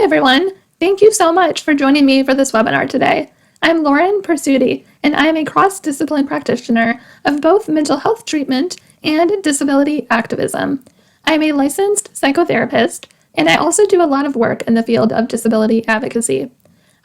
everyone. Thank you so much for joining me for this webinar today. I'm Lauren Presutti, and I am a cross-discipline practitioner of both mental health treatment and disability activism. I am a licensed psychotherapist, and I also do a lot of work in the field of disability advocacy.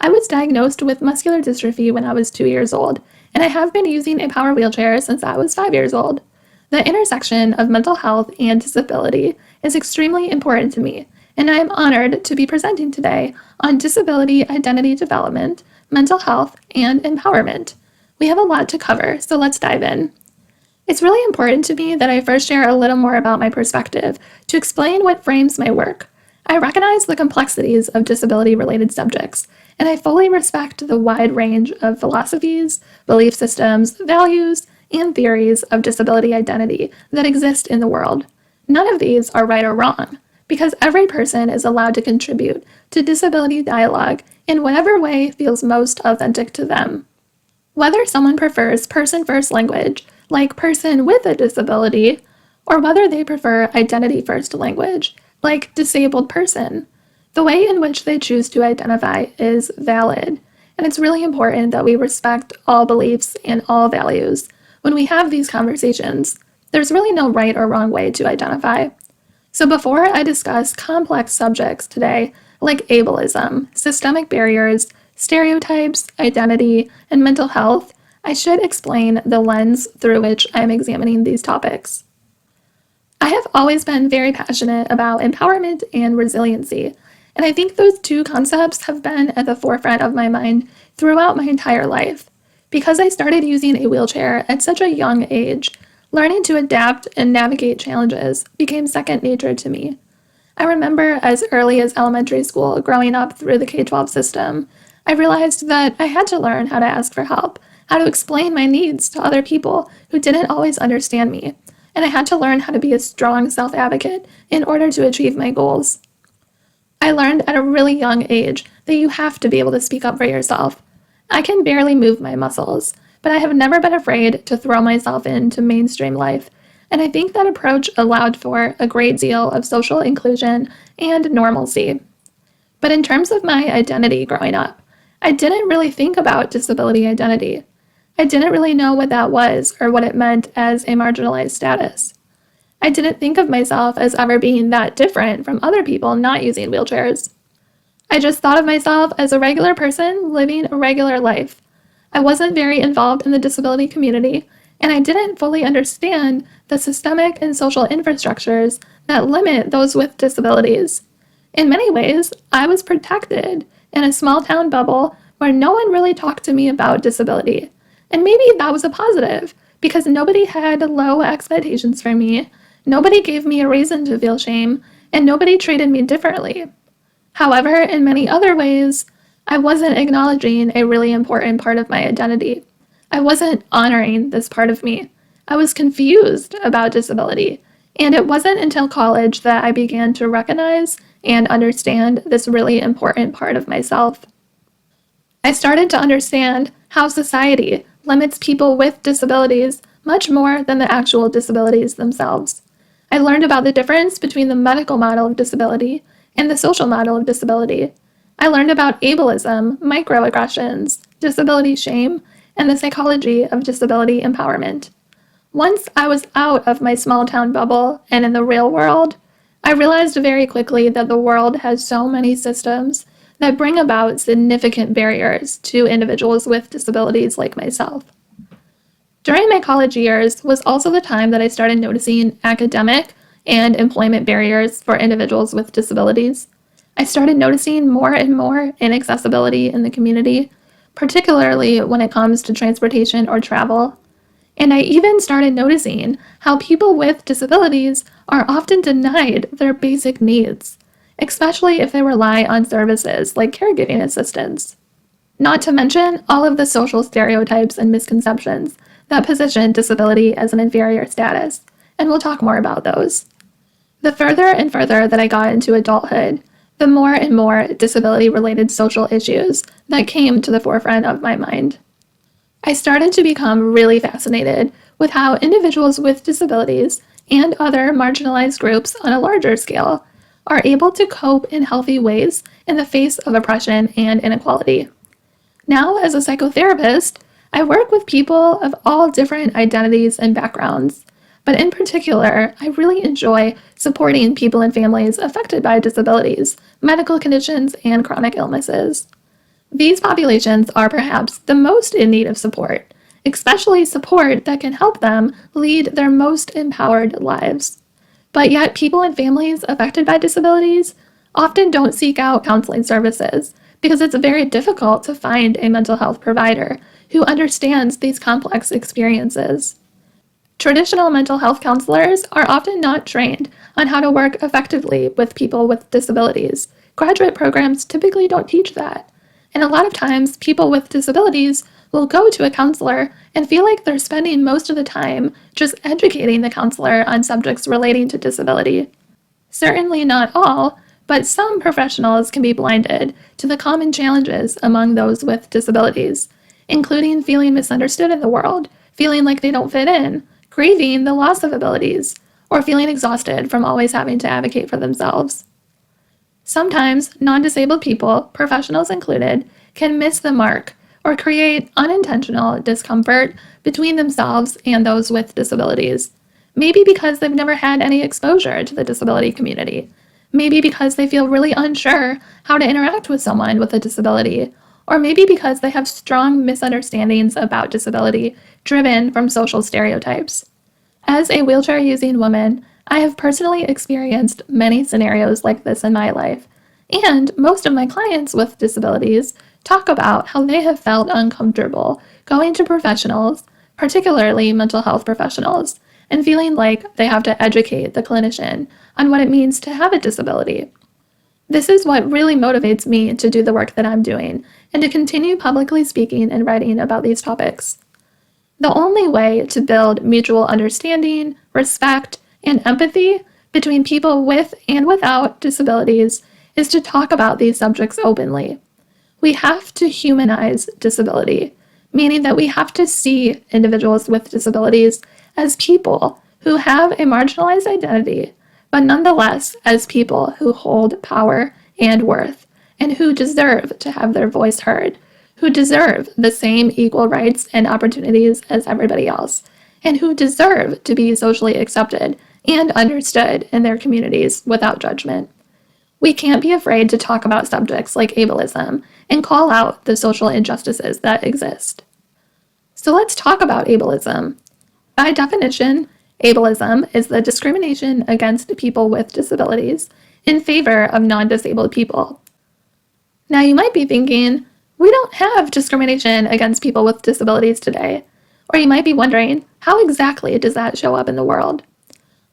I was diagnosed with muscular dystrophy when I was 2 years old, and I have been using a power wheelchair since I was 5 years old. The intersection of mental health and disability is extremely important to me, and I am honored to be presenting today on disability identity development, mental health, and empowerment. We have a lot to cover, so let's dive in. It's really important to me that I first share a little more about my perspective to explain what frames my work. I recognize the complexities of disability-related subjects, and I fully respect the wide range of philosophies, belief systems, values, and theories of disability identity that exist in the world. None of these are right or wrong, because every person is allowed to contribute to disability dialogue in whatever way feels most authentic to them. Whether someone prefers person-first language, like person with a disability, or whether they prefer identity-first language, like disabled person, the way in which they choose to identify is valid, and it's really important that we respect all beliefs and all values. When we have these conversations, there's really no right or wrong way to identify. So before I discuss complex subjects today, like ableism, systemic barriers, stereotypes, identity, and mental health, I should explain the lens through which I'm examining these topics. I have always been very passionate about empowerment and resiliency, and I think those two concepts have been at the forefront of my mind throughout my entire life. Because I started using a wheelchair at such a young age, learning to adapt and navigate challenges became second nature to me. I remember as early as elementary school, growing up through the K-12 system, I realized that I had to learn how to ask for help, how to explain my needs to other people who didn't always understand me, and I had to learn how to be a strong self-advocate in order to achieve my goals. I learned at a really young age that you have to be able to speak up for yourself. I can barely move my muscles, but I have never been afraid to throw myself into mainstream life, and I think that approach allowed for a great deal of social inclusion and normalcy. But in terms of my identity growing up, I didn't really think about disability identity. I didn't really know what that was or what it meant as a marginalized status. I didn't think of myself as ever being that different from other people not using wheelchairs. I just thought of myself as a regular person living a regular life. I wasn't very involved in the disability community, and I didn't fully understand the systemic and social infrastructures that limit those with disabilities. In many ways, I was protected in a small town bubble where no one really talked to me about disability. And maybe that was a positive, because nobody had low expectations for me, nobody gave me a reason to feel shame, and nobody treated me differently. However, in many other ways, I wasn't acknowledging a really important part of my identity. I wasn't honoring this part of me. I was confused about disability, and it wasn't until college that I began to recognize and understand this really important part of myself. I started to understand how society limits people with disabilities much more than the actual disabilities themselves. I learned about the difference between the medical model of disability and the social model of disability. I learned about ableism, microaggressions, disability shame, and the psychology of disability empowerment. Once I was out of my small town bubble and in the real world, I realized very quickly that the world has so many systems that bring about significant barriers to individuals with disabilities like myself. During my college years was also the time that I started noticing academic and employment barriers for individuals with disabilities. I started noticing more and more inaccessibility in the community, particularly when it comes to transportation or travel. And I even started noticing how people with disabilities are often denied their basic needs, especially if they rely on services like caregiving assistance. Not to mention all of the social stereotypes and misconceptions that position disability as an inferior status, and we'll talk more about those. The further and further that I got into adulthood, the more and more disability-related social issues that came to the forefront of my mind. I started to become really fascinated with how individuals with disabilities and other marginalized groups on a larger scale are able to cope in healthy ways in the face of oppression and inequality. Now, as a psychotherapist, I work with people of all different identities and backgrounds, but in particular, I really enjoy supporting people and families affected by disabilities, medical conditions, and chronic illnesses. These populations are perhaps the most in need of support, especially support that can help them lead their most empowered lives. But yet, people and families affected by disabilities often don't seek out counseling services because it's very difficult to find a mental health provider who understands these complex experiences. Traditional mental health counselors are often not trained on how to work effectively with people with disabilities. Graduate programs typically don't teach that. And a lot of times, people with disabilities will go to a counselor and feel like they're spending most of the time just educating the counselor on subjects relating to disability. Certainly not all, but some professionals can be blinded to the common challenges among those with disabilities, including feeling misunderstood in the world, feeling like they don't fit in, grieving the loss of abilities, or feeling exhausted from always having to advocate for themselves. Sometimes, non-disabled people, professionals included, can miss the mark or create unintentional discomfort between themselves and those with disabilities. Maybe because they've never had any exposure to the disability community. Maybe because they feel really unsure how to interact with someone with a disability. Or maybe because they have strong misunderstandings about disability driven from social stereotypes. As a wheelchair-using woman, I have personally experienced many scenarios like this in my life, and most of my clients with disabilities talk about how they have felt uncomfortable going to professionals, particularly mental health professionals, and feeling like they have to educate the clinician on what it means to have a disability. This is what really motivates me to do the work that I'm doing and to continue publicly speaking and writing about these topics. The only way to build mutual understanding, respect, and empathy between people with and without disabilities is to talk about these subjects openly. We have to humanize disability, meaning that we have to see individuals with disabilities as people who have a marginalized identity, but nonetheless as people who hold power and worth, and who deserve to have their voice heard, who deserve the same equal rights and opportunities as everybody else, and who deserve to be socially accepted and understood in their communities without judgment. We can't be afraid to talk about subjects like ableism and call out the social injustices that exist. So let's talk about ableism. By definition, ableism is the discrimination against people with disabilities in favor of non-disabled people. Now you might be thinking, we don't have discrimination against people with disabilities today. Or you might be wondering, how exactly does that show up in the world?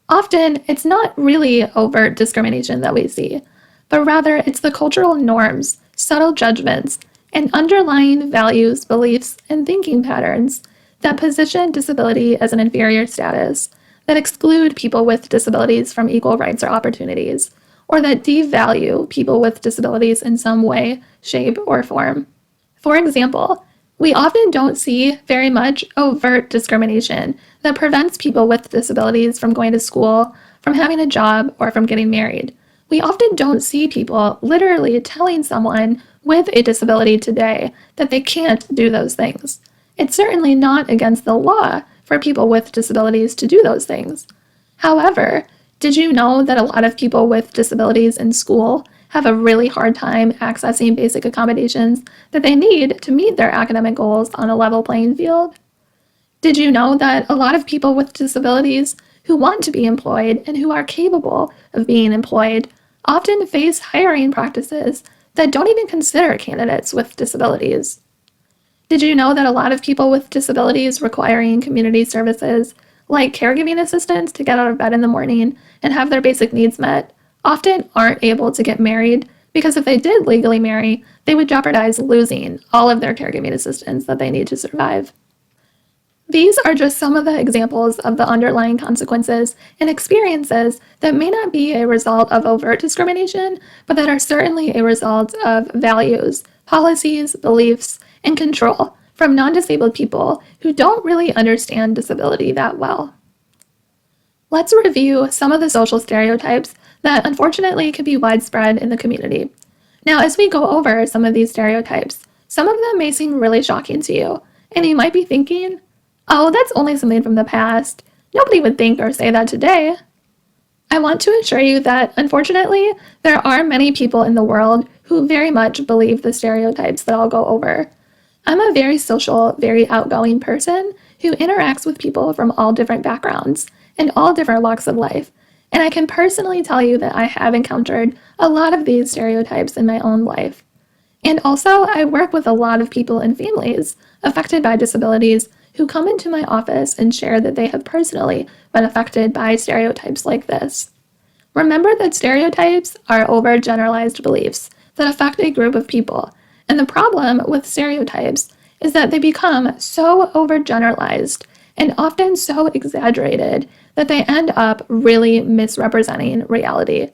Often, it's not really overt discrimination that we see, but rather it's the cultural norms, subtle judgments, and underlying values, beliefs, and thinking patterns that position disability as an inferior status, that exclude people with disabilities from equal rights or opportunities, or that devalue people with disabilities in some way, shape, or form. For example, we often don't see very much overt discrimination that prevents people with disabilities from going to school, from having a job, or from getting married. We often don't see people literally telling someone with a disability today that they can't do those things. It's certainly not against the law for people with disabilities to do those things. However, did you know that a lot of people with disabilities in school have a really hard time accessing basic accommodations that they need to meet their academic goals on a level playing field? Did you know that a lot of people with disabilities who want to be employed and who are capable of being employed often face hiring practices that don't even consider candidates with disabilities? Did you know that a lot of people with disabilities requiring community services, like caregiving assistance to get out of bed in the morning and have their basic needs met, often aren't able to get married because if they did legally marry, they would jeopardize losing all of their caregiving assistance that they need to survive? These are just some of the examples of the underlying consequences and experiences that may not be a result of overt discrimination, but that are certainly a result of values, policies, beliefs, and control from non-disabled people who don't really understand disability that well. Let's review some of the social stereotypes that unfortunately can be widespread in the community. Now, as we go over some of these stereotypes, some of them may seem really shocking to you, and you might be thinking, oh, that's only something from the past. Nobody would think or say that today. I want to assure you that, unfortunately, there are many people in the world who very much believe the stereotypes that I'll go over. I'm a very social, very outgoing person who interacts with people from all different backgrounds and all different walks of life, and I can personally tell you that I have encountered a lot of these stereotypes in my own life. And also, I work with a lot of people and families affected by disabilities who come into my office and share that they have personally been affected by stereotypes like this. Remember that stereotypes are overgeneralized beliefs that affect a group of people, and the problem with stereotypes is that they become so overgeneralized and often so exaggerated that they end up really misrepresenting reality.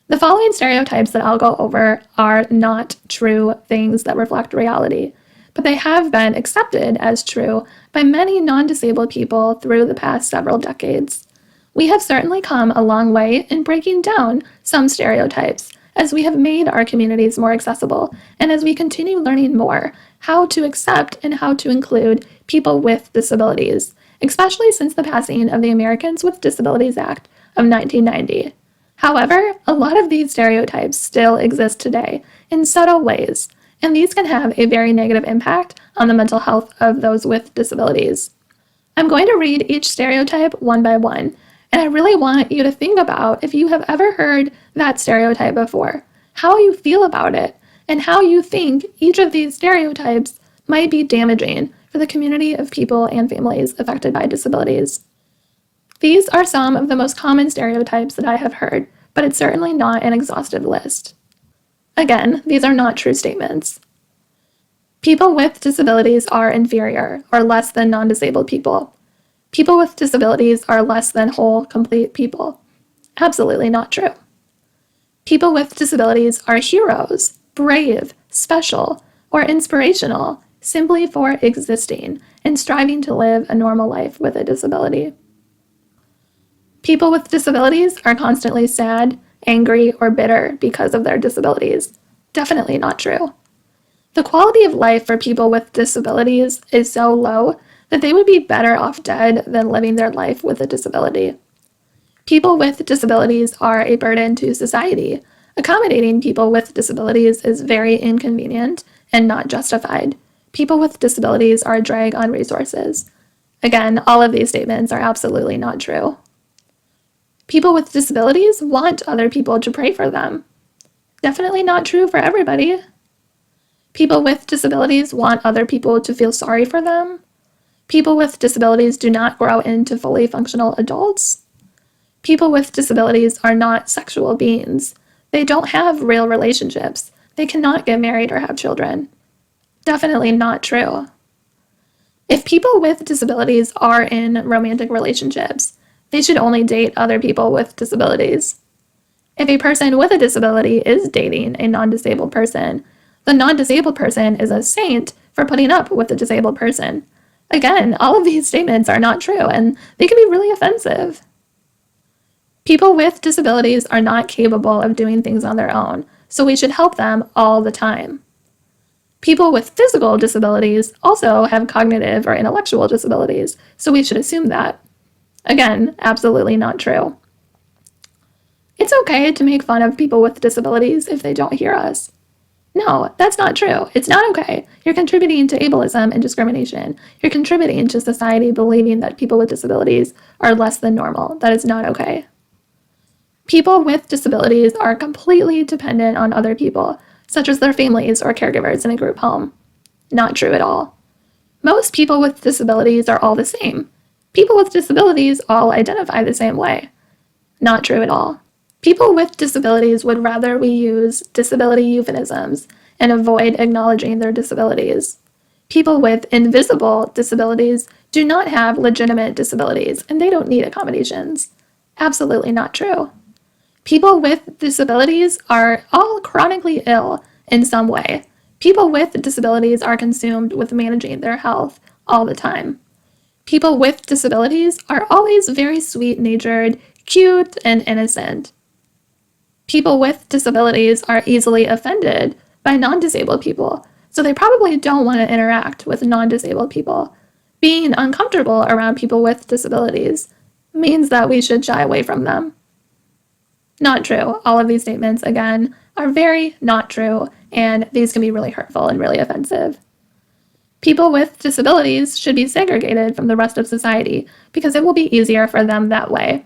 The following stereotypes that I'll go over are not true things that reflect reality, but they have been accepted as true by many non-disabled people through the past several decades. We have certainly come a long way in breaking down some stereotypes as we have made our communities more accessible and as we continue learning more how to accept and how to include people with disabilities, especially since the passing of the Americans with Disabilities Act of 1990. However, a lot of these stereotypes still exist today in subtle ways, and these can have a very negative impact on the mental health of those with disabilities. I'm going to read each stereotype one by one, and I really want you to think about if you have ever heard that stereotype before, how you feel about it, and how you think each of these stereotypes might be damaging for the community of people and families affected by disabilities. These are some of the most common stereotypes that I have heard, but it's certainly not an exhaustive list. Again, these are not true statements. People with disabilities are inferior or less than non-disabled people. People with disabilities are less than whole, complete people. Absolutely not true. People with disabilities are heroes, brave, special, or inspirational simply for existing and striving to live a normal life with a disability. People with disabilities are constantly sad, angry, or bitter because of their disabilities. Definitely not true. The quality of life for people with disabilities is so low that they would be better off dead than living their life with a disability. People with disabilities are a burden to society. Accommodating people with disabilities is very inconvenient and not justified. People with disabilities are a drag on resources. Again, all of these statements are absolutely not true. People with disabilities want other people to pray for them. Definitely not true for everybody. People with disabilities want other people to feel sorry for them. People with disabilities do not grow into fully functional adults. People with disabilities are not sexual beings. They don't have real relationships. They cannot get married or have children. Definitely not true. If people with disabilities are in romantic relationships, they should only date other people with disabilities. If a person with a disability is dating a non-disabled person, the non-disabled person is a saint for putting up with the disabled person. Again, all of these statements are not true, and they can be really offensive. People with disabilities are not capable of doing things on their own, so we should help them all the time. People with physical disabilities also have cognitive or intellectual disabilities, so we should assume that. Again, absolutely not true. It's okay to make fun of people with disabilities if they don't hear us. No, that's not true. It's not okay. You're contributing to ableism and discrimination. You're contributing to society believing that people with disabilities are less than normal. That is not okay. People with disabilities are completely dependent on other people, such as their families or caregivers in a group home. Not true at all. Most people with disabilities are all the same. People with disabilities all identify the same way. Not true at all. People with disabilities would rather we use disability euphemisms and avoid acknowledging their disabilities. People with invisible disabilities do not have legitimate disabilities, and they don't need accommodations. Absolutely not true. People with disabilities are all chronically ill in some way. People with disabilities are consumed with managing their health all the time. People with disabilities are always very sweet-natured, cute, and innocent. People with disabilities are easily offended by non-disabled people, so they probably don't want to interact with non-disabled people. Being uncomfortable around people with disabilities means that we should shy away from them. Not true. All of these statements, again, are very not true, and these can be really hurtful and really offensive. People with disabilities should be segregated from the rest of society because it will be easier for them that way.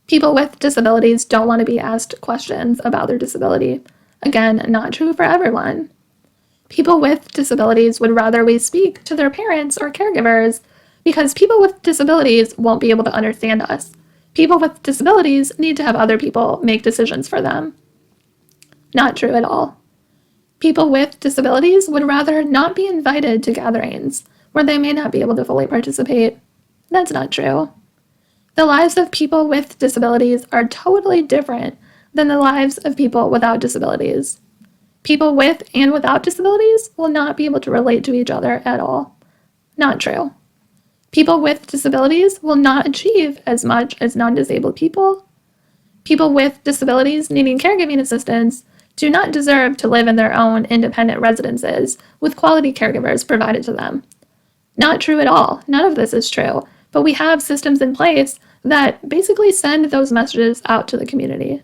People with disabilities don't want to be asked questions about their disability. Again, not true for everyone. People with disabilities would rather we speak to their parents or caregivers because people with disabilities won't be able to understand us. People with disabilities need to have other people make decisions for them. Not true at all. People with disabilities would rather not be invited to gatherings where they may not be able to fully participate. That's not true. The lives of people with disabilities are totally different than the lives of people without disabilities. People with and without disabilities will not be able to relate to each other at all. Not true. People with disabilities will not achieve as much as non-disabled people. People with disabilities needing caregiving assistance do not deserve to live in their own independent residences with quality caregivers provided to them. Not true at all. None of this is true, but we have systems in place that basically send those messages out to the community.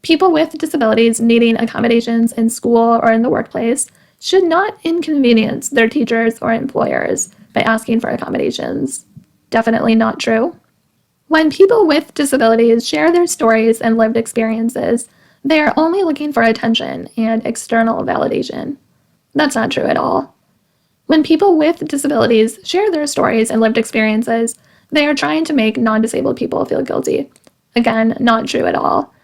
People with disabilities needing accommodations in school or in the workplace should not inconvenience their teachers or employers by asking for accommodations. Definitely not true. When people with disabilities share their stories and lived experiences, they are only looking for attention and external validation. That's not true at all. When people with disabilities share their stories and lived experiences, they are trying to make non-disabled people feel guilty. Again, not true at all.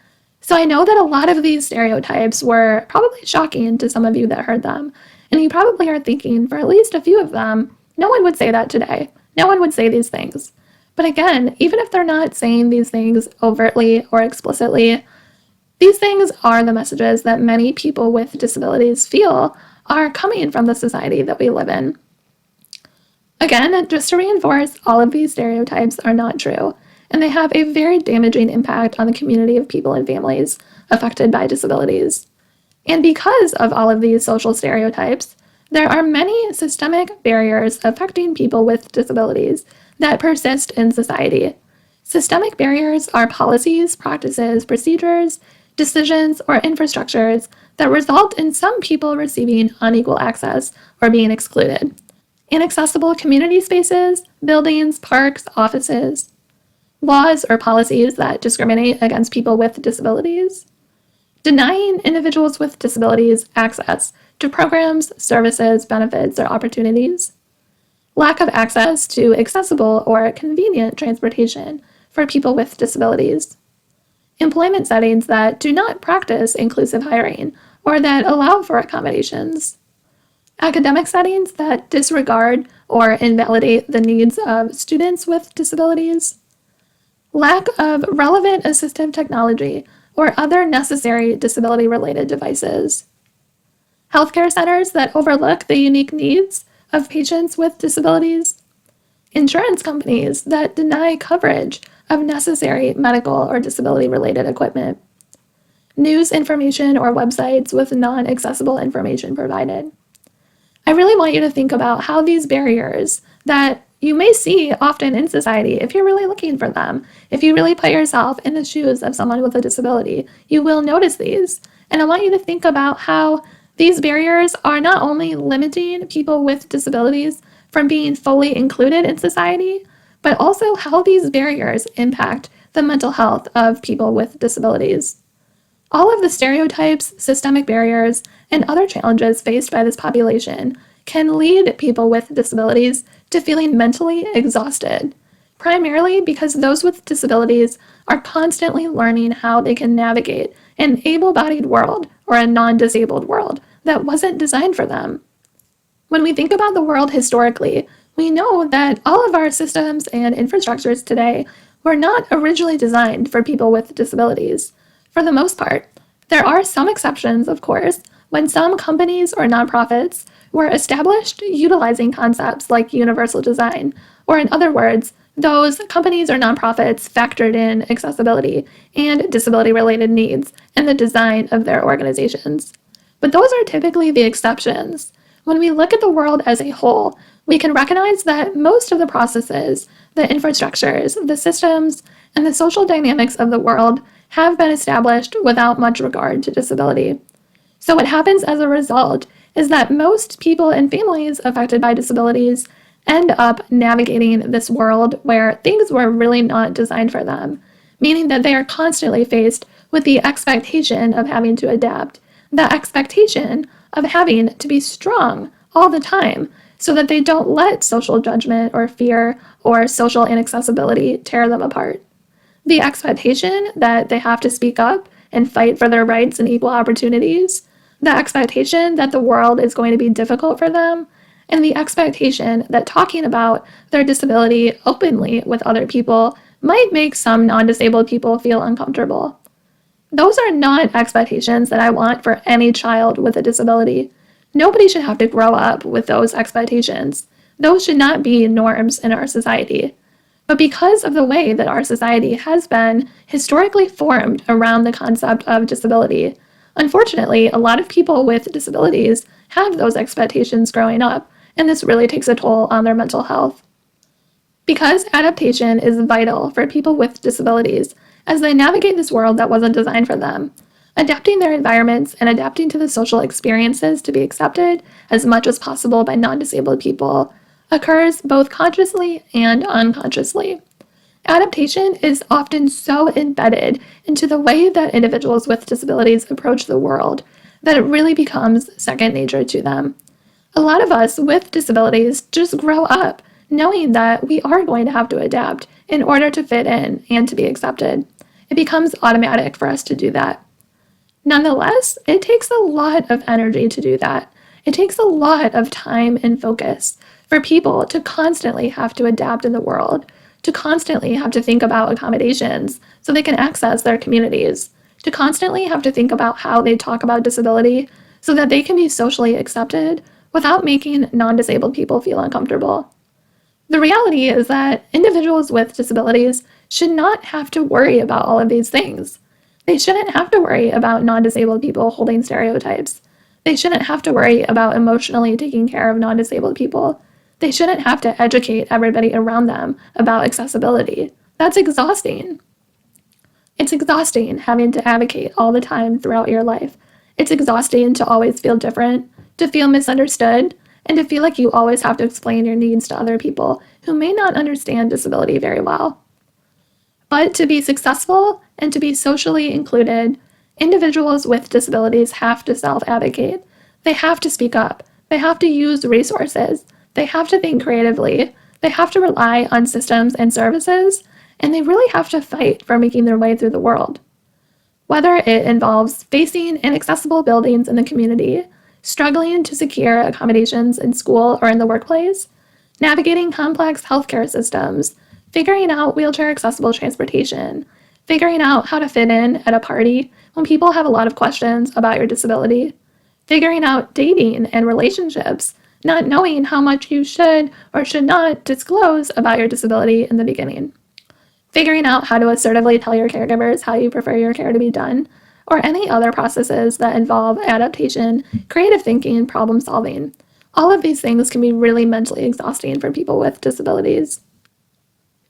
So I know that a lot of these stereotypes were probably shocking to some of you that heard them, and you probably are thinking, for at least a few of them, no one would say that today. No one would say these things. But again, even if they're not saying these things overtly or explicitly, these things are the messages that many people with disabilities feel are coming from the society that we live in. Again, just to reinforce, all of these stereotypes are not true, and they have a very damaging impact on the community of people and families affected by disabilities. And because of all of these social stereotypes, there are many systemic barriers affecting people with disabilities that persist in society. Systemic barriers are policies, practices, procedures, decisions, or infrastructures that result in some people receiving unequal access or being excluded. Inaccessible community spaces, buildings, parks, offices. Laws or policies that discriminate against people with disabilities. Denying individuals with disabilities access to programs, services, benefits, or opportunities. Lack of access to accessible or convenient transportation for people with disabilities. Employment settings that do not practice inclusive hiring or that allow for accommodations. Academic settings that disregard or invalidate the needs of students with disabilities. Lack of relevant assistive technology or other necessary disability-related devices. Healthcare centers that overlook the unique needs of patients with disabilities. Insurance companies that deny coverage of necessary medical or disability-related equipment. News information or websites with non-accessible information provided. I really want you to think about how these barriers that you may see often in society, if you're really looking for them, if you really put yourself in the shoes of someone with a disability, you will notice these. And I want you to think about how these barriers are not only limiting people with disabilities from being fully included in society, but also how these barriers impact the mental health of people with disabilities. All of the stereotypes, systemic barriers, and other challenges faced by this population can lead people with disabilities to feeling mentally exhausted, primarily because those with disabilities are constantly learning how they can navigate an able-bodied world or a non-disabled world that wasn't designed for them. When we think about the world historically, we know that all of our systems and infrastructures today were not originally designed for people with disabilities. For the most part, there are some exceptions, of course, when some companies or nonprofits were established utilizing concepts like universal design, or in other words, Those companies or nonprofits factored in accessibility and disability-related needs in the design of their organizations. But those are typically the exceptions. When we look at the world as a whole, we can recognize that most of the processes, the infrastructures, the systems, and the social dynamics of the world have been established without much regard to disability. So what happens as a result is that most people and families affected by disabilities end up navigating this world where things were really not designed for them, meaning that they are constantly faced with the expectation of having to adapt, the expectation of having to be strong all the time so that they don't let social judgment or fear or social inaccessibility tear them apart. The expectation that they have to speak up and fight for their rights and equal opportunities, the expectation that the world is going to be difficult for them, and the expectation that talking about their disability openly with other people might make some non-disabled people feel uncomfortable. Those are not expectations that I want for any child with a disability. Nobody should have to grow up with those expectations. Those should not be norms in our society. But because of the way that our society has been historically formed around the concept of disability, unfortunately, a lot of people with disabilities have those expectations growing up, and this really takes a toll on their mental health. Because adaptation is vital for people with disabilities as they navigate this world that wasn't designed for them, adapting their environments and adapting to the social experiences to be accepted as much as possible by non-disabled people occurs both consciously and unconsciously. Adaptation is often so embedded into the way that individuals with disabilities approach the world that it really becomes second nature to them. A lot of us with disabilities just grow up knowing that we are going to have to adapt in order to fit in and to be accepted. It becomes automatic for us to do that. Nonetheless, it takes a lot of energy to do that. It takes a lot of time and focus for people to constantly have to adapt in the world, to constantly have to think about accommodations so they can access their communities, to constantly have to think about how they talk about disability so that they can be socially accepted without making non-disabled people feel uncomfortable. The reality is that individuals with disabilities should not have to worry about all of these things. They shouldn't have to worry about non-disabled people holding stereotypes. They shouldn't have to worry about emotionally taking care of non-disabled people. They shouldn't have to educate everybody around them about accessibility. That's exhausting. It's exhausting having to advocate all the time throughout your life. It's exhausting to always feel different, to feel misunderstood, and to feel like you always have to explain your needs to other people who may not understand disability very well. But to be successful and to be socially included, individuals with disabilities have to self-advocate. They have to speak up. They have to use resources. They have to think creatively. They have to rely on systems and services, and they really have to fight for making their way through the world. Whether it involves facing inaccessible buildings in the community, struggling to secure accommodations in school or in the workplace, navigating complex healthcare systems, figuring out wheelchair-accessible transportation, figuring out how to fit in at a party when people have a lot of questions about your disability, figuring out dating and relationships, not knowing how much you should or should not disclose about your disability in the beginning, figuring out how to assertively tell your caregivers how you prefer your care to be done, or any other processes that involve adaptation, creative thinking, problem solving. All of these things can be really mentally exhausting for people with disabilities.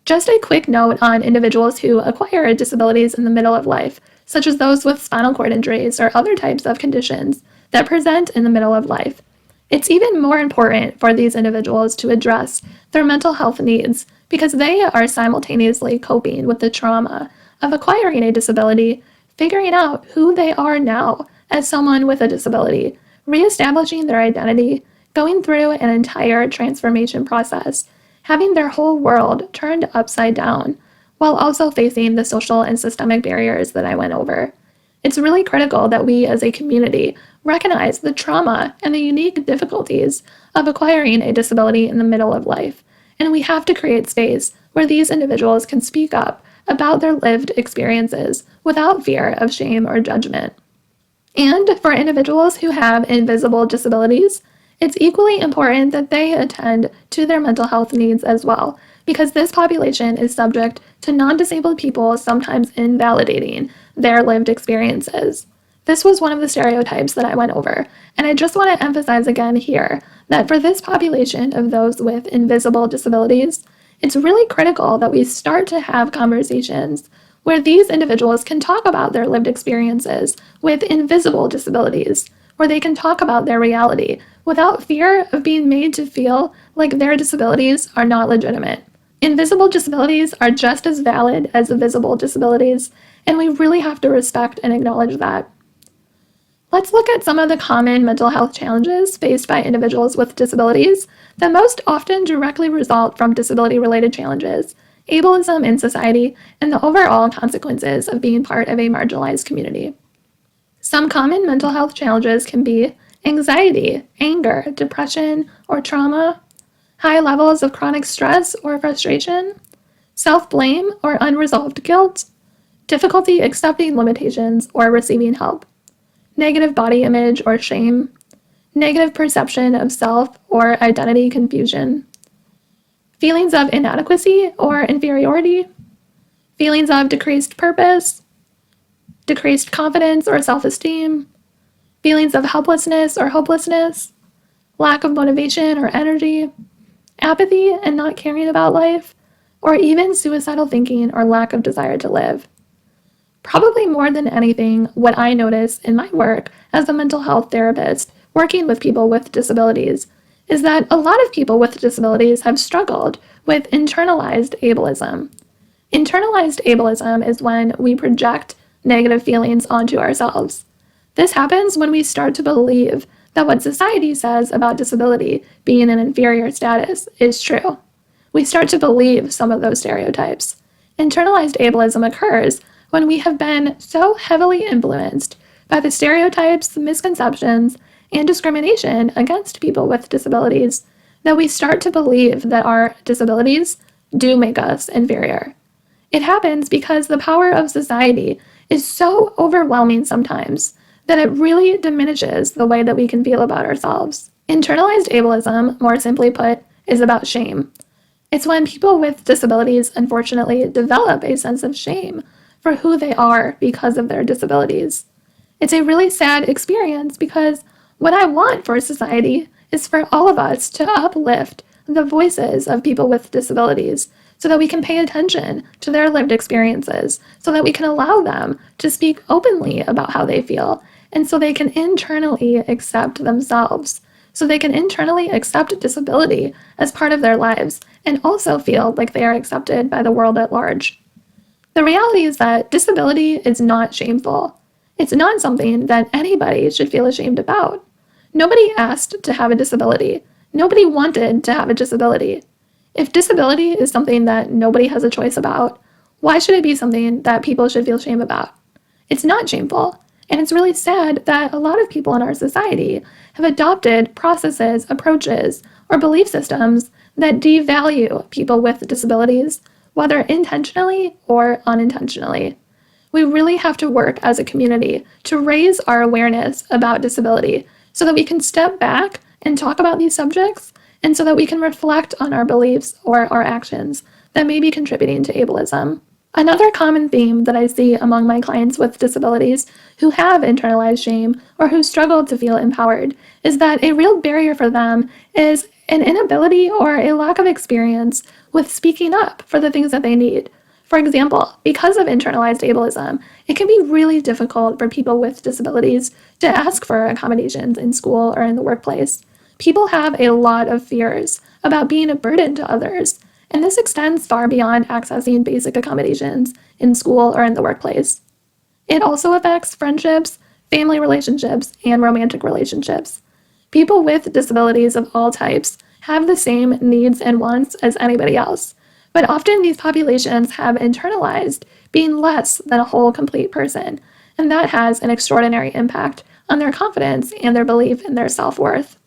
Just a quick note on individuals who acquire disabilities in the middle of life, such as those with spinal cord injuries or other types of conditions that present in the middle of life. It's even more important for these individuals to address their mental health needs because they are simultaneously coping with the trauma of acquiring a disability, figuring out who they are now as someone with a disability, reestablishing their identity, going through an entire transformation process, having their whole world turned upside down, while also facing the social and systemic barriers that I went over. It's really critical that we as a community recognize the trauma and the unique difficulties of acquiring a disability in the middle of life, and we have to create space where these individuals can speak up about their lived experiences without fear of shame or judgment. And for individuals who have invisible disabilities, It's equally important that they attend to their mental health needs as well, because this population is subject to non-disabled people sometimes invalidating their lived experiences. This was one of the stereotypes that I went over, and I just want to emphasize again here that for this population of those with invisible disabilities, it's really critical that we start to have conversations where these individuals can talk about their lived experiences with invisible disabilities, where they can talk about their reality without fear of being made to feel like their disabilities are not legitimate. Invisible disabilities are just as valid as visible disabilities, and we really have to respect and acknowledge that. Let's look at some of the common mental health challenges faced by individuals with disabilities that most often directly result from disability-related challenges, ableism in society, and the overall consequences of being part of a marginalized community. Some common mental health challenges can be anxiety, anger, depression, or trauma, high levels of chronic stress or frustration, self-blame or unresolved guilt, difficulty accepting limitations or receiving help, negative body image or shame, negative perception of self or identity confusion, feelings of inadequacy or inferiority, feelings of decreased purpose, decreased confidence or self-esteem, feelings of helplessness or hopelessness, lack of motivation or energy, apathy and not caring about life, or even suicidal thinking or lack of desire to live. Probably more than anything, what I notice in my work as a mental health therapist working with people with disabilities is that a lot of people with disabilities have struggled with internalized ableism. Internalized ableism is when we project negative feelings onto ourselves. This happens when we start to believe that what society says about disability being an inferior status is true. We start to believe some of those stereotypes. Internalized ableism occurs when we have been so heavily influenced by the stereotypes, misconceptions, and discrimination against people with disabilities that we start to believe that our disabilities do make us inferior. It happens because the power of society is so overwhelming sometimes that it really diminishes the way that we can feel about ourselves. Internalized ableism, more simply put, is about shame. It's when people with disabilities unfortunately develop a sense of shame for who they are because of their disabilities. It's a really sad experience because what I want for society is for all of us to uplift the voices of people with disabilities so that we can pay attention to their lived experiences, so that we can allow them to speak openly about how they feel, and so they can internally accept themselves, so they can internally accept disability as part of their lives and also feel like they are accepted by the world at large. The reality is that disability is not shameful. It's not something that anybody should feel ashamed about. Nobody asked to have a disability. Nobody wanted to have a disability. If disability is something that nobody has a choice about, why should it be something that people should feel shame about? It's not shameful, and it's really sad that a lot of people in our society have adopted processes, approaches, or belief systems that devalue people with disabilities, whether intentionally or unintentionally. We really have to work as a community to raise our awareness about disability so that we can step back and talk about these subjects, and so that we can reflect on our beliefs or our actions that may be contributing to ableism. Another common theme that I see among my clients with disabilities who have internalized shame or who struggle to feel empowered is that a real barrier for them is an inability or a lack of experience with speaking up for the things that they need. For example, because of internalized ableism, it can be really difficult for people with disabilities to ask for accommodations in school or in the workplace. People have a lot of fears about being a burden to others, and this extends far beyond accessing basic accommodations in school or in the workplace. It also affects friendships, family relationships, and romantic relationships. People with disabilities of all types have the same needs and wants as anybody else, but often these populations have internalized being less than a whole, complete person, and that has an extraordinary impact on their confidence and their belief in their self-worth.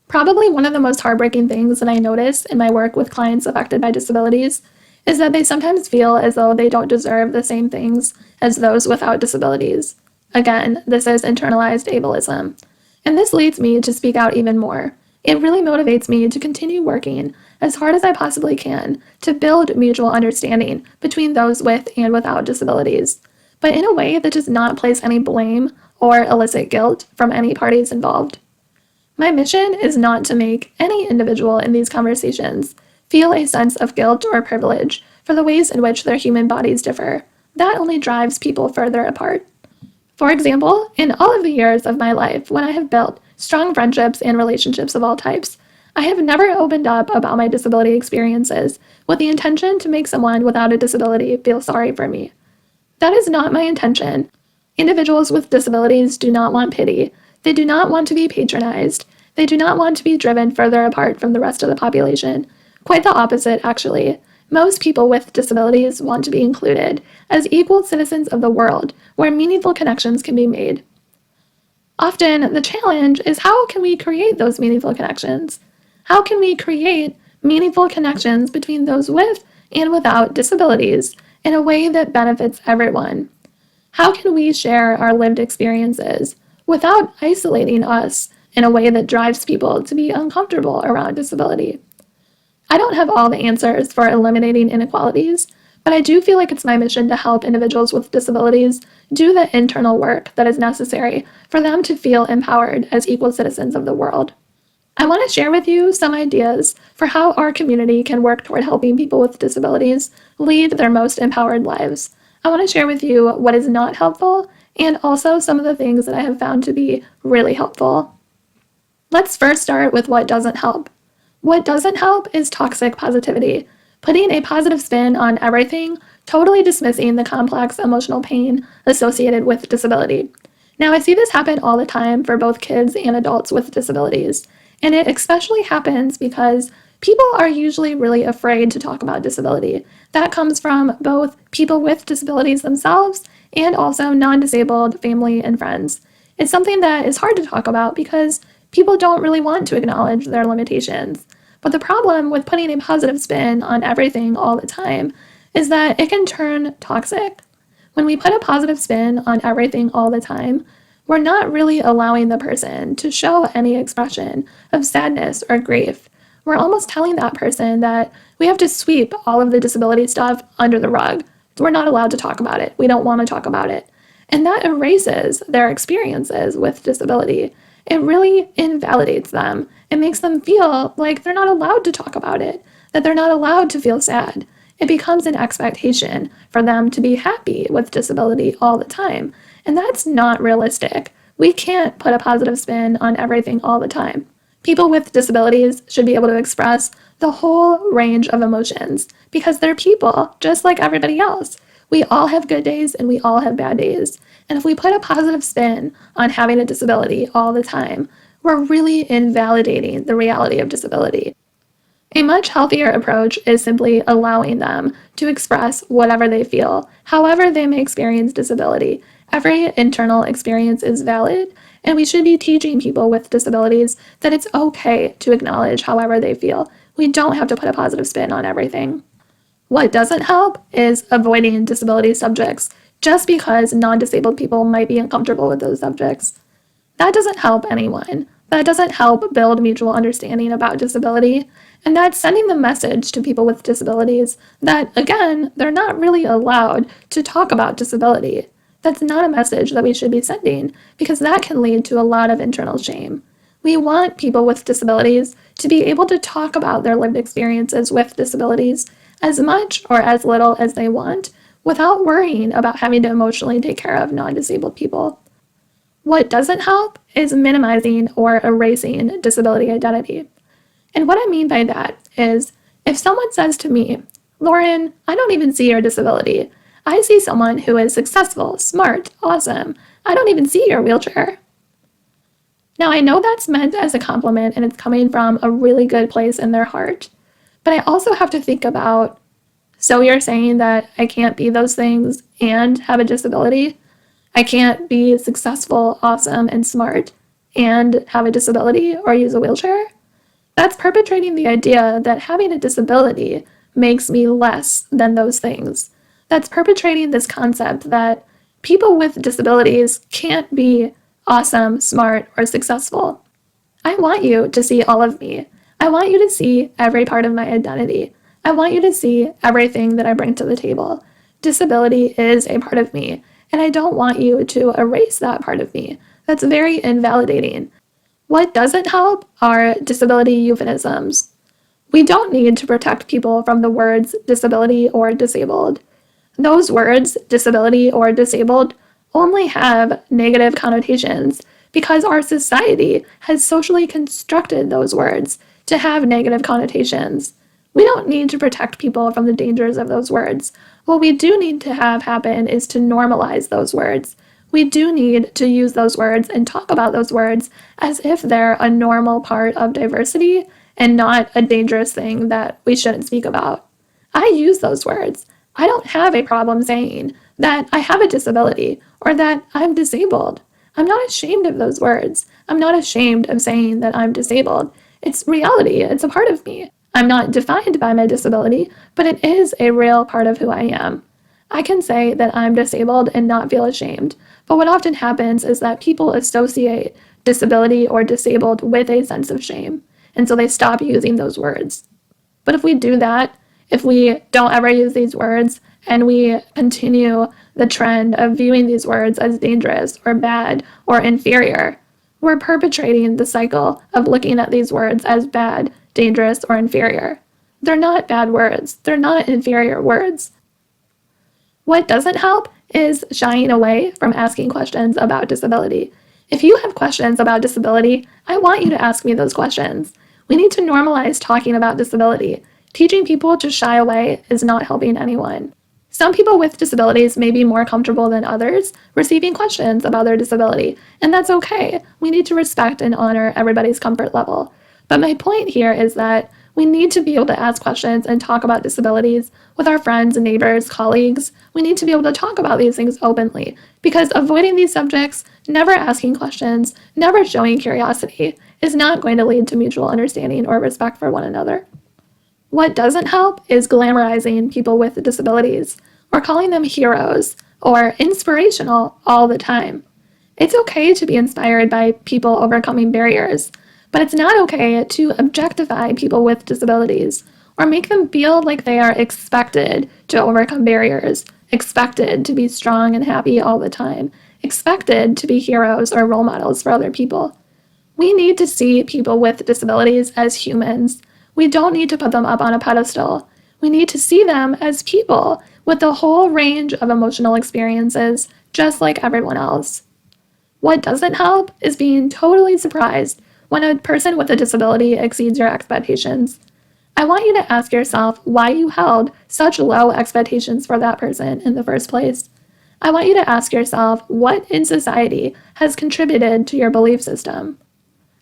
Probably one of the most heartbreaking things that I notice in my work with clients affected by disabilities is that they sometimes feel as though they don't deserve the same things as those without disabilities. Again, this is internalized ableism. And this leads me to speak out even more, It really motivates me to continue working as hard as I possibly can to build mutual understanding between those with and without disabilities, but in a way that does not place any blame or elicit guilt from any parties involved. My mission is not to make any individual in these conversations feel a sense of guilt or privilege for the ways in which their human bodies differ. That only drives people further apart. For example, in all of the years of my life when I have built strong friendships and relationships of all types, I have never opened up about my disability experiences with the intention to make someone without a disability feel sorry for me. That is not my intention. Individuals with disabilities do not want pity. They do not want to be patronized. They do not want to be driven further apart from the rest of the population. Quite the opposite, actually. Most people with disabilities want to be included as equal citizens of the world where meaningful connections can be made. Often, the challenge is how can we create those meaningful connections? How can we create meaningful connections between those with and without disabilities in a way that benefits everyone? How can we share our lived experiences without isolating us in a way that drives people to be uncomfortable around disability? I don't have all the answers for eliminating inequalities, but I do feel like it's my mission to help individuals with disabilities do the internal work that is necessary for them to feel empowered as equal citizens of the world. I want to share with you some ideas for how our community can work toward helping people with disabilities lead their most empowered lives. I want to share with you what is not helpful and also some of the things that I have found to be really helpful. Let's first start with what doesn't help. What doesn't help is toxic positivity, putting a positive spin on everything, totally dismissing the complex emotional pain associated with disability. Now, I see this happen all the time for both kids and adults with disabilities, and it especially happens because people are usually really afraid to talk about disability. That comes from both people with disabilities themselves and also non-disabled family and friends. It's something that is hard to talk about because people don't really want to acknowledge their limitations. But the problem with putting a positive spin on everything all the time is that it can turn toxic. When we put a positive spin on everything all the time, we're not really allowing the person to show any expression of sadness or grief. We're almost telling that person that we have to sweep all of the disability stuff under the rug. We're not allowed to talk about it. We don't want to talk about it. And that erases their experiences with disability. It really invalidates them. It makes them feel like they're not allowed to talk about it, that they're not allowed to feel sad. It becomes an expectation for them to be happy with disability all the time. And that's not realistic. We can't put a positive spin on everything all the time. People with disabilities should be able to express the whole range of emotions because they're people just like everybody else. We all have good days and we all have bad days. And if we put a positive spin on having a disability all the time, we're really invalidating the reality of disability. A much healthier approach is simply allowing them to express whatever they feel, however they may experience disability. Every internal experience is valid, and we should be teaching people with disabilities that it's okay to acknowledge however they feel. We don't have to put a positive spin on everything. What doesn't help is avoiding disability subjects just because non-disabled people might be uncomfortable with those subjects. That doesn't help anyone. That doesn't help build mutual understanding about disability. And that's sending the message to people with disabilities that, again, they're not really allowed to talk about disability. That's not a message that we should be sending because that can lead to a lot of internal shame. We want people with disabilities to be able to talk about their lived experiences with disabilities as much or as little as they want without worrying about having to emotionally take care of non-disabled people. What doesn't help is minimizing or erasing disability identity. And what I mean by that is if someone says to me, Lauren, I don't even see your disability. I see someone who is successful, smart, awesome. I don't even see your wheelchair. Now, I know that's meant as a compliment and it's coming from a really good place in their heart. But I also have to think about, so you're saying that I can't be those things and have a disability? I can't be successful, awesome, and smart and have a disability or use a wheelchair? That's perpetrating the idea that having a disability makes me less than those things. That's perpetrating this concept that people with disabilities can't be awesome, smart, or successful. I want you to see all of me. I want you to see every part of my identity. I want you to see everything that I bring to the table. Disability is a part of me, and I don't want you to erase that part of me. That's very invalidating. What doesn't help are disability euphemisms. We don't need to protect people from the words disability or disabled. Those words, disability or disabled, only have negative connotations because our society has socially constructed those words to have negative connotations. We don't need to protect people from the dangers of those words. What we do need to have happen is to normalize those words. We do need to use those words and talk about those words as if they're a normal part of diversity and not a dangerous thing that we shouldn't speak about. I use those words. I don't have a problem saying that I have a disability or that I'm disabled. I'm not ashamed of those words. I'm not ashamed of saying that I'm disabled. It's reality. It's a part of me. I'm not defined by my disability, but it is a real part of who I am. I can say that I'm disabled and not feel ashamed, but what often happens is that people associate disability or disabled with a sense of shame, and so they stop using those words. But if we do that, if we don't ever use these words and we continue the trend of viewing these words as dangerous or bad or inferior, we're perpetrating the cycle of looking at these words as bad, dangerous, or inferior. They're not bad words. They're not inferior words. What doesn't help is shying away from asking questions about disability. If you have questions about disability, I want you to ask me those questions. We need to normalize talking about disability. Teaching people to shy away is not helping anyone. Some people with disabilities may be more comfortable than others receiving questions about their disability, and that's okay. We need to respect and honor everybody's comfort level. But my point here is that we need to be able to ask questions and talk about disabilities with our friends, neighbors, colleagues. We need to be able to talk about these things openly because avoiding these subjects, never asking questions, never showing curiosity is not going to lead to mutual understanding or respect for one another. What doesn't help is glamorizing people with disabilities or calling them heroes or inspirational all the time. It's okay to be inspired by people overcoming barriers, but it's not okay to objectify people with disabilities or make them feel like they are expected to overcome barriers, expected to be strong and happy all the time, expected to be heroes or role models for other people. We need to see people with disabilities as humans. We don't need to put them up on a pedestal. We need to see them as people with the whole range of emotional experiences, just like everyone else. What doesn't help is being totally surprised when a person with a disability exceeds your expectations. I want you to ask yourself why you held such low expectations for that person in the first place. I want you to ask yourself what in society has contributed to your belief system.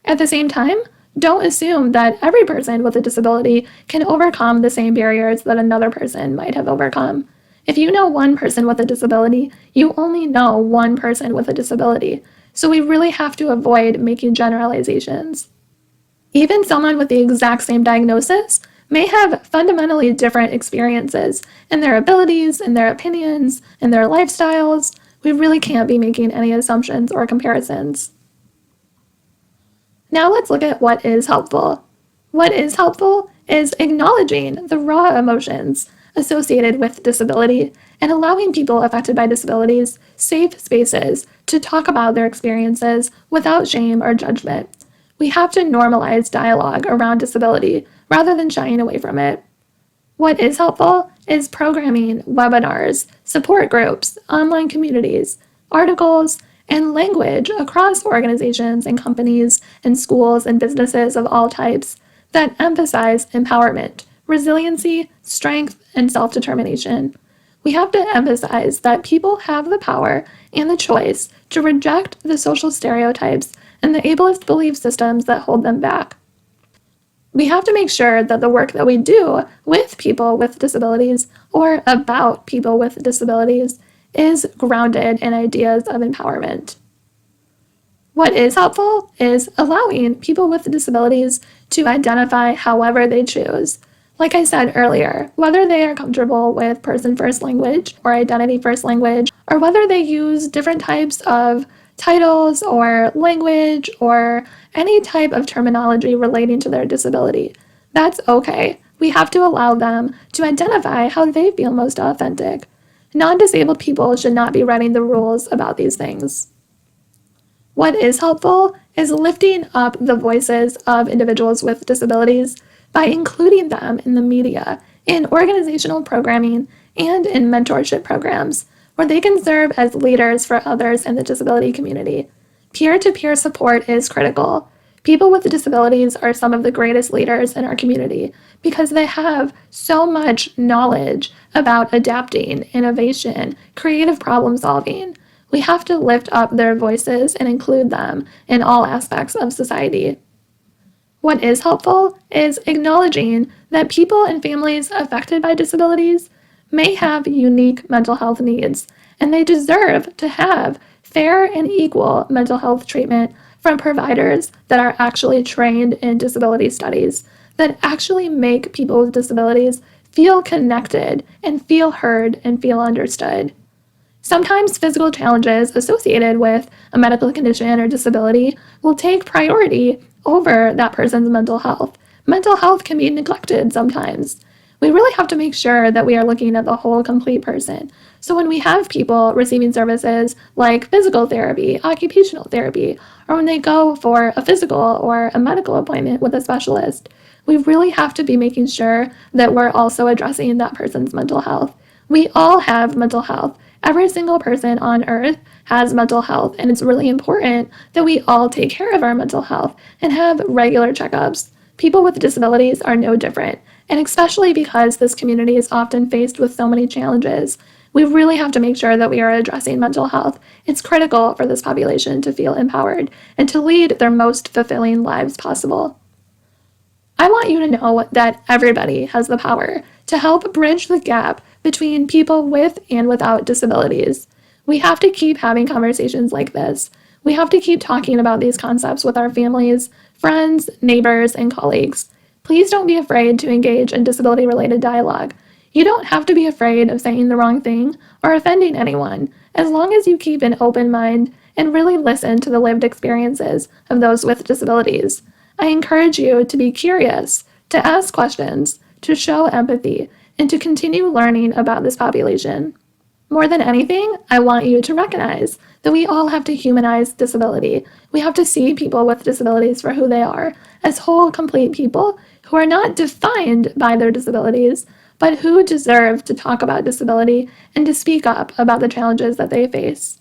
At the same time, don't assume that every person with a disability can overcome the same barriers that another person might have overcome. If you know one person with a disability, you only know one person with a disability. So we really have to avoid making generalizations. Even someone with the exact same diagnosis may have fundamentally different experiences in their abilities, in their opinions, in their lifestyles. We really can't be making any assumptions or comparisons. Now let's look at what is helpful. What is helpful is acknowledging the raw emotions associated with disability and allowing people affected by disabilities safe spaces to talk about their experiences without shame or judgment. We have to normalize dialogue around disability rather than shying away from it. What is helpful is programming, webinars, support groups, online communities, articles, and language across organizations and companies and schools and businesses of all types that emphasize empowerment, resiliency, strength, and self-determination. We have to emphasize that people have the power and the choice to reject the social stereotypes and the ableist belief systems that hold them back. We have to make sure that the work that we do with people with disabilities or about people with disabilities is grounded in ideas of empowerment. What is helpful is allowing people with disabilities to identify however they choose. Like I said earlier, whether they are comfortable with person-first language or identity-first language, or whether they use different types of titles or language or any type of terminology relating to their disability. That's okay. We have to allow them to identify how they feel most authentic. Non-disabled people should not be writing the rules about these things. What is helpful is lifting up the voices of individuals with disabilities by including them in the media, in organizational programming, and in mentorship programs, where they can serve as leaders for others in the disability community. Peer-to-peer support is critical. People with disabilities are some of the greatest leaders in our community because they have so much knowledge about adapting, innovation, creative problem solving. We have to lift up their voices and include them in all aspects of society. What is helpful is acknowledging that people and families affected by disabilities may have unique mental health needs, and they deserve to have fair and equal mental health treatment from providers that are actually trained in disability studies, that actually make people with disabilities feel connected and feel heard and feel understood. Sometimes physical challenges associated with a medical condition or disability will take priority over that person's mental health. Mental health can be neglected sometimes. We really have to make sure that we are looking at the whole complete person. So when we have people receiving services like physical therapy, occupational therapy, or when they go for a physical or a medical appointment with a specialist, we really have to be making sure that we're also addressing that person's mental health. We all have mental health. Every single person on earth has mental health, and it's really important that we all take care of our mental health and have regular checkups. People with disabilities are no different, and especially because this community is often faced with so many challenges, we really have to make sure that we are addressing mental health. It's critical for this population to feel empowered and to lead their most fulfilling lives possible. I want you to know that everybody has the power to help bridge the gap between people with and without disabilities. We have to keep having conversations like this. We have to keep talking about these concepts with our families, friends, neighbors, and colleagues. Please don't be afraid to engage in disability-related dialogue. You don't have to be afraid of saying the wrong thing or offending anyone, as long as you keep an open mind and really listen to the lived experiences of those with disabilities. I encourage you to be curious, to ask questions, to show empathy, and to continue learning about this population. More than anything, I want you to recognize that we all have to humanize disability. We have to see people with disabilities for who they are, as whole, complete people who are not defined by their disabilities, but who deserve to talk about disability and to speak up about the challenges that they face.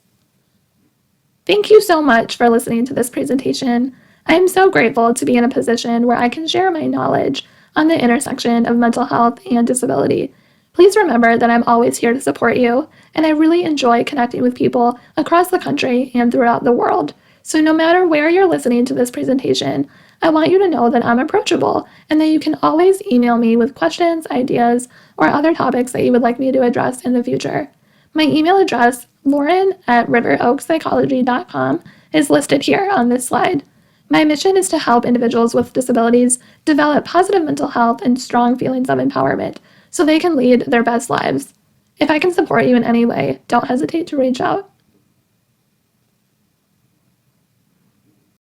Thank you so much for listening to this presentation. I am so grateful to be in a position where I can share my knowledge on the intersection of mental health and disability. Please remember that I'm always here to support you, and I really enjoy connecting with people across the country and throughout the world. So no matter where you're listening to this presentation, I want you to know that I'm approachable and that you can always email me with questions, ideas, or other topics that you would like me to address in the future. My email address, lauren@riveroakpsychology.com, is listed here on this slide. My mission is to help individuals with disabilities develop positive mental health and strong feelings of empowerment so they can lead their best lives. If I can support you in any way, don't hesitate to reach out.